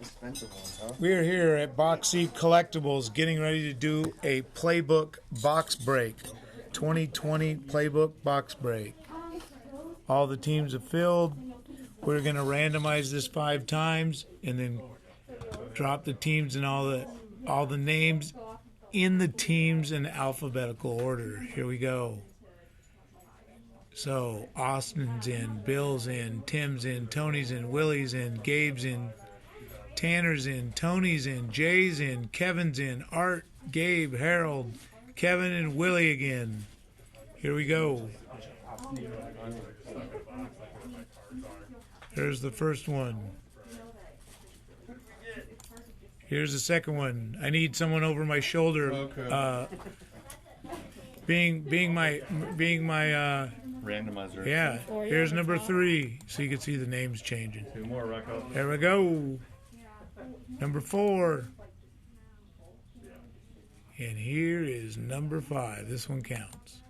Expensive ones, huh? We're here at Box Seat Collectibles getting ready to do a Playbook box break. 2020 Playbook box break. All the teams have filled. We're going to randomize this 5 times and then drop the teams and all the names in the teams in alphabetical order. Here we go. So Austin's in, Bill's in, Tim's in, Tony's in, Willie's in, Gabe's in, Tanner's in, Tony's in, Jay's in, Kevin's in, Art, Gabe, Harold, Kevin, and Willie again. Here we go. There's the first one. Here's the second one. I need someone over my shoulder. Okay. Being my Randomizer. yeah. Here's number 3, so you can see the names changing. 2 more, Rocco. There we go. Number 4. And here is number 5. This one counts.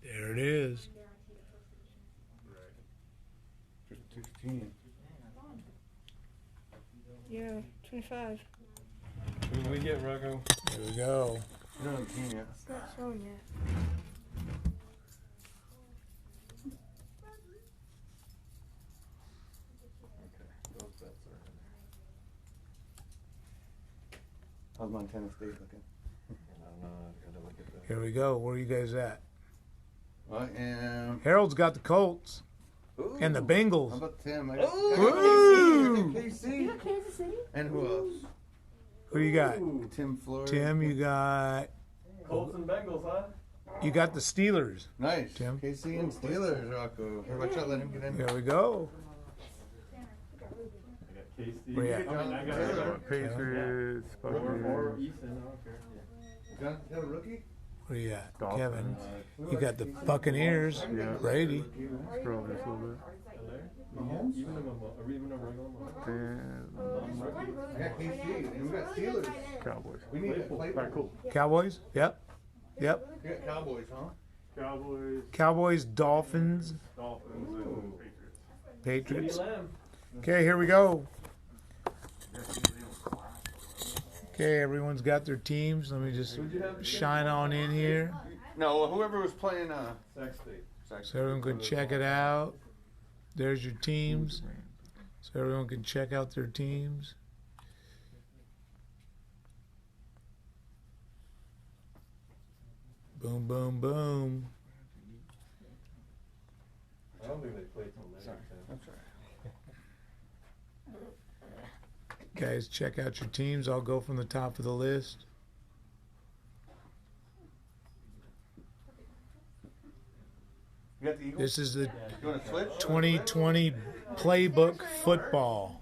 There it is. 16. Yeah, 25. Who did we get, Rocco? There we go. You don't have a team yet. It's not showing yet. Okay, those bets are in there. How's Montana State looking? I don't know. I gotta look at that. Here we go. Where are you guys at? I am. Harold's got the Colts Ooh. and the How Bengals. about Tim? I got Ooh. KC. You got Kansas City? And who else? Who you got? Tim Flores. Tim, you got Colts and Bengals, huh? the Steelers. Nice. Tim. KC and Steelers, Rocco. Here, watch out, let him get in. There we go. I got KC. Where you at? I got Patriots, or Buccaneers, Easton, I don't care. Yeah. Got a rookie? Where you at? Dolphins. Kevin. You got the Buccaneers. Yeah. Brady. Scroll just a little bit. Mahomes? Even a regular Mahomes. And I got KC. And we got Steelers. Cowboys. We need to play. All right, cool. Cowboys. Yep. Yep. We got Cowboys, huh? Cowboys, Cowboys, Dolphins, Dolphins, and Patriots. Patriots. Lamb. Okay, here we go. Okay, everyone's got their teams. Let me just shine on in here No, whoever was playing, Sac State. so everyone can check it out. There's your teams. So everyone can check out their teams. Boom, boom, boom. I don't think they played till next time. That's right. Guys, check out your teams. I'll go from the top of the list. You got the Eagles? This is the You want to switch? 2020 Playbook football.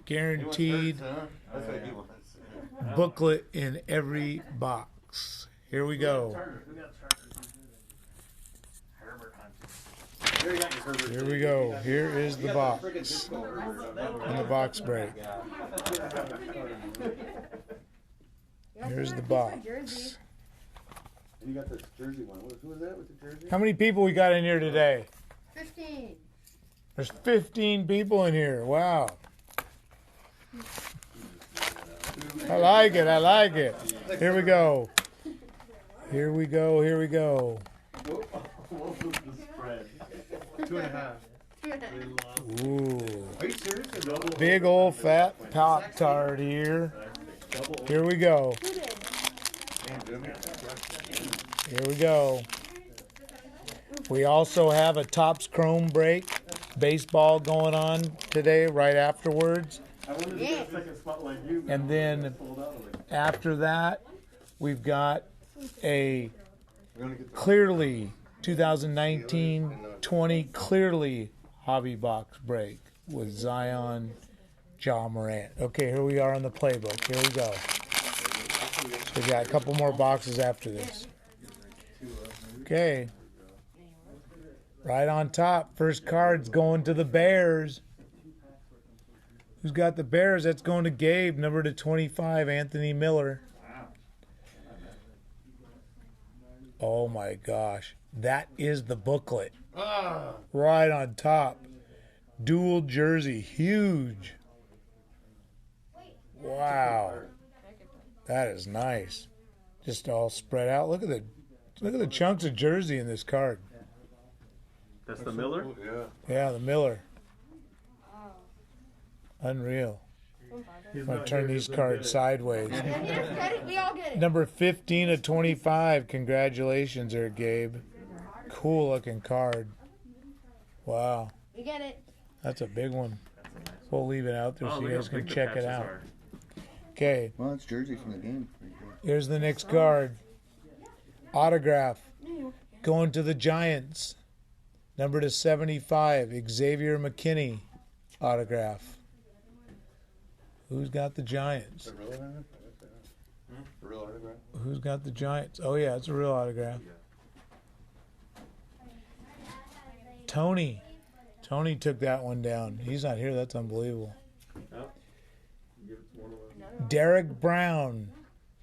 Guaranteed That's what he wants. booklet in every box. Here we go. Here we go. Here is the box. And the box break. Here's the box. And you got this jersey one. Who was that with the jersey? How many people we got in here today? 15. There's 15 people in here. Wow. I like it. I like it. Here we go. Here we go. Here we go. What was the spread? 2.5. Ooh. Are you serious? Big old fat Pop Tart here. Here we go. Here we go. We also have a Topps Chrome break baseball going on today right afterwards. I wanted to get a second spot like you. but And then pulled out of it. after that, we've got a clearly 2019-20 clearly hobby box break with Zion, Ja Morant. Okay, here we are on the playbook. Here we go. So we got a couple more boxes after this. Okay. Right on top, first card's going to the Bears. Who's got the Bears? That's going to Gabe, number to 25, Anthony Miller. Oh my gosh. That is the booklet. Right on top. dual jersey, huge. Wow, that is nice. Just all spread out. Look at the chunks of jersey in this card. That's the Miller? Yeah. Yeah, the Miller. Unreal. I'm going to turn these cards sideways. Yeah, he doesn't get it. We all get it. Number 15 of 25. Congratulations there, Gabe. Cool looking card. Wow. We get it. That's a big one. We'll leave it out there so you look guys how can big the check it patches out. are. Okay, Well, it's jersey from the game. Pretty good. here's the next card. Autograph. Going to the Giants. Number to 75. Xavier McKinney. Autograph. Who's got the Giants? Is it real autograph? Real autograph? Who's got the Giants? Oh, yeah, it's a real autograph. Tony. Tony took that one down. He's not here. That's unbelievable. Give it to one of them. Derek Brown.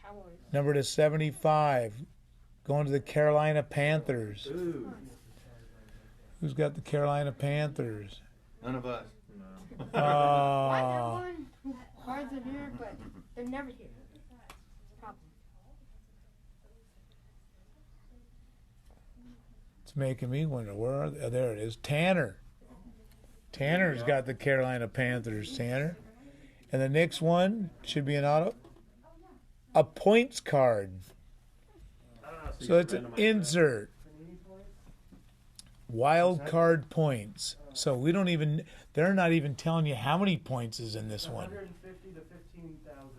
Cowboys. Number to 75. Going to the Carolina Panthers. Ooh. Who's got the Carolina Panthers? None of us. Why is everyone who cards are here, but they're never here? Problem. It's making me wonder, where are they? Oh, there it is. Tanner. Tanner's got the Carolina Panthers, Tanner. And the next one should be an auto. A points card. So it's an insert. Wild card points. So we don't even, they're not even telling you how many points is in this one. 150 to 15,000.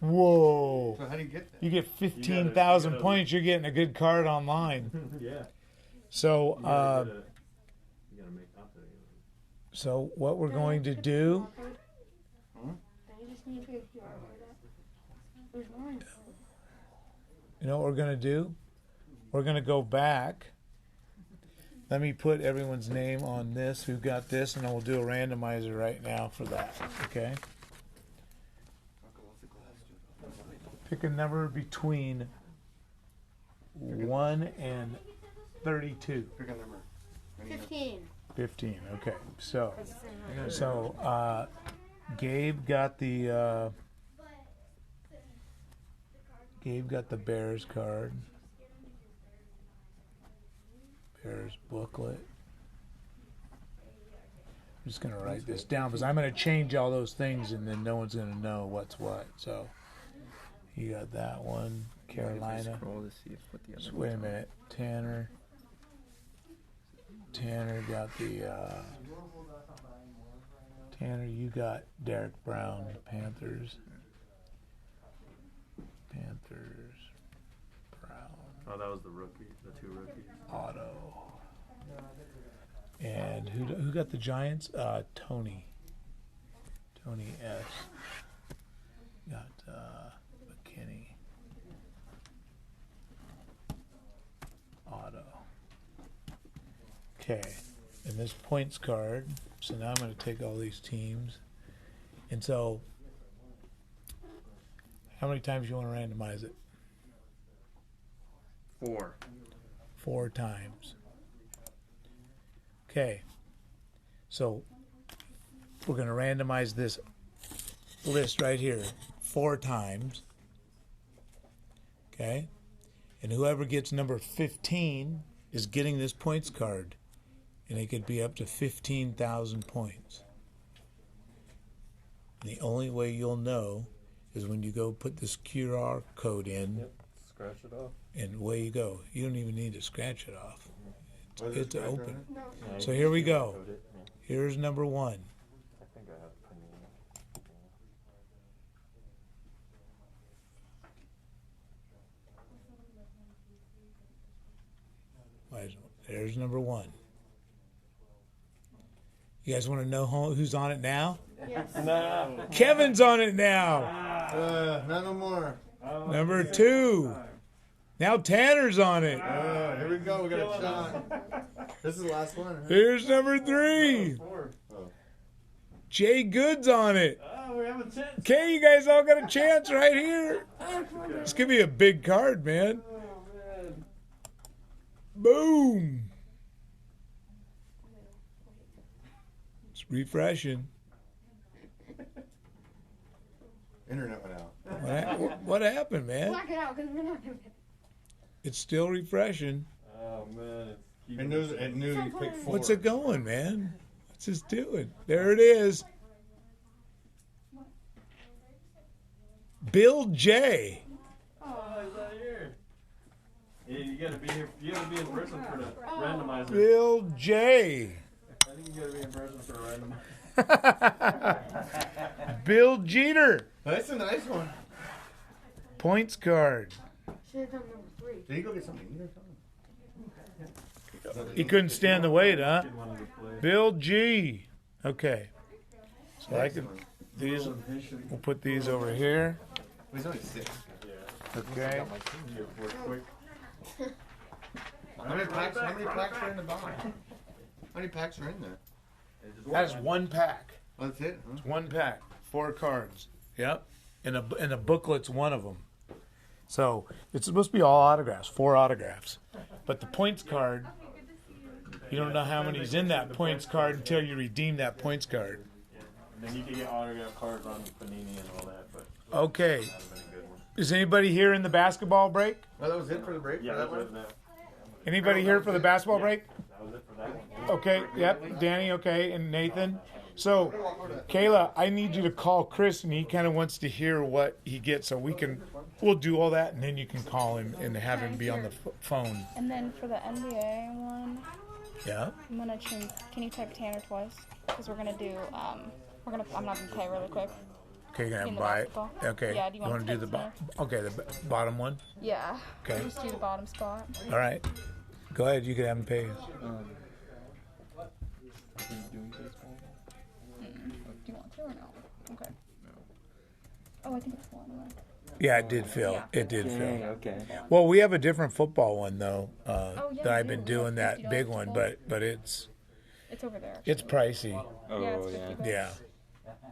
Whoa. So how do you get that? You get 15,000 you gotta- points, you're getting a good card online. Yeah. So, You gotta make up there. so what we're going to do, Then you just need to get here. There's one. you know what we're going to do? We're going to go back. Let me put everyone's name on this, who got this, and then we'll do a randomizer right now for that, okay? Pick a number between 1 and 32. Pick a number. 15. 15, okay. So Gabe got the Bears card. Bears booklet. I'm just gonna write this down because I'm gonna change all those things and then no one's gonna know what's what. So you got that one, Carolina. Scroll to see what the other So wait a minute, Tanner. Tanner got the Tanner, you got Derek Brown, Panthers. Panthers, Brown, Oh, that was the rookie, the two rookies. Auto. And who got the Giants? Tony. Tony S. Got McKinney. Auto. Okay. And this points card. So now I'm going to take all these teams. And so, how many times you want to randomize it? 4. 4 times. Okay. So we're going to randomize this list right here 4 times. Okay. And whoever gets number 15 is getting this points card. And it could be up to 15,000 points. And the only way you'll know is when you go put this QR code in. Yep. Scratch it off. And away you go. You don't even need to scratch it off. Was it It's scratch open. on it? No. Yeah, So you here can we QR go. code it, yeah. Here's number 1. I think I have Panini. There's number 1. You guys want to know who's on it now? Yes. Kevin's on it now. Not no more. Number 2. Now Tanner's on it. Here we go. We got a shot. This is the last one. Huh? Here's number 3. Jay Good's on it. Oh, we have a chance. Okay, you guys all got a chance right here. This could be a big card, man. Oh, man. Boom. Let's refreshing. Internet went out. What happened, man? Black it out because we're not gonna. It's still refreshing. Oh man, it's It keeping knew you picked 4. What's it going, man? What's it doing? There it is. Bill J. Oh, he's not here. Yeah, you gotta be here. You gotta be in person for the randomizer. Bill J. I think you gotta be in person for a randomizer. Bill Jeter. That's a nice one. Points card. Should have done number 3. Did he go get something to eat or something? He couldn't stand the wait, huh? Kid wanted to play. Bill G. Okay. So I can. These. We'll put these over here. He's only 6. Okay. Work quick. How many packs are in the box? How many packs are in there? That's one pack. Oh, that's it? Huh? It's one pack. 4 cards. Yep. And a booklet's one of them. So it's supposed to be all autographs, 4 autographs. But the points card, you don't know how many's in that points card until you redeem that points card. And then you can get autograph cards on Panini and all that, but Okay. that would have been a good one. Is anybody here in the basketball break? Oh, that was it for the break? Yeah, for that that was one? it. Anybody here for the basketball break? That was it for that one. Okay, yep, Danny, okay, and Nathan. So, Kayla, I need you to call Chris, and he kind of wants to hear what he gets, so we'll do all that, and then you can call him and have him be on the phone. And then for the NBA one, Yeah. I'm gonna change. Can you type Tanner twice? Because we're gonna do. I'm not gonna pay really quick. Okay, you're gonna In the buy it. basketball. Okay. Yeah, do you want to do to the type okay, the bottom one. Yeah. Okay. Just do the bottom spot. All right. Go ahead. You can have him pay. Do you want to or no? Okay. Oh, I think it's one. Right? Yeah, it did fill. Yeah. It did fill. Okay. Well, we have a different football one though. Oh, yeah, that I've we been do. doing That's that big $50 one, full. but it's It's over there. it's pricey. Oh, Yeah, it's yeah. 50 Yeah.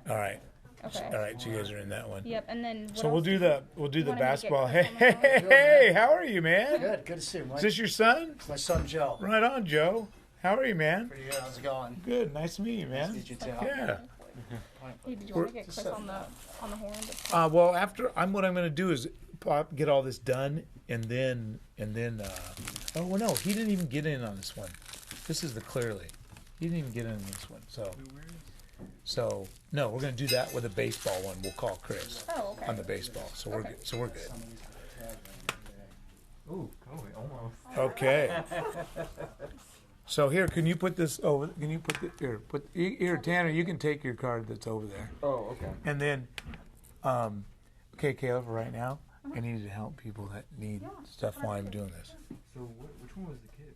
All right. Okay. All right. So you guys are in that one. Yep. And then. What So we'll else do the wanna make it basketball. quick Hey, on the hey, phone? hey! How are you, man? Good to see you, Mike. Is this your son? My son Joe. Right on, Joe. How are you, man? Pretty good. How's it going? Good. Nice to meet you, Nice to man. meet you too. Yeah. Hey, did you want to get Chris on the horn? Well, after what I'm going to do is get all this done, and then. Oh well, no, he didn't even get in on this one. This is the clearly. He didn't even get in on this one. So no, we're going to do that with a baseball one. We'll call Chris Oh, okay. on the baseball. So we're good. So we're good. Ooh, almost. Okay. So here, can you put this over? Can you put here, Tanner? You can take your card that's over there, Oh, okay. and then, okay, Caleb. For right now, I need to help people that need stuff while I'm doing this. So which one was the kid?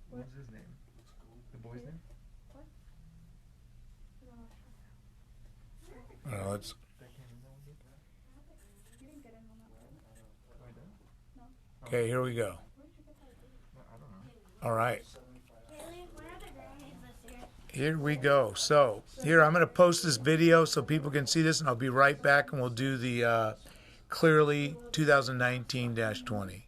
What was his name? The boy's name? Let's. Okay, here we go. All right. Here we go. So here, I'm going to post this video so people can see this, and I'll be right back, and we'll do the clearly 2019-20.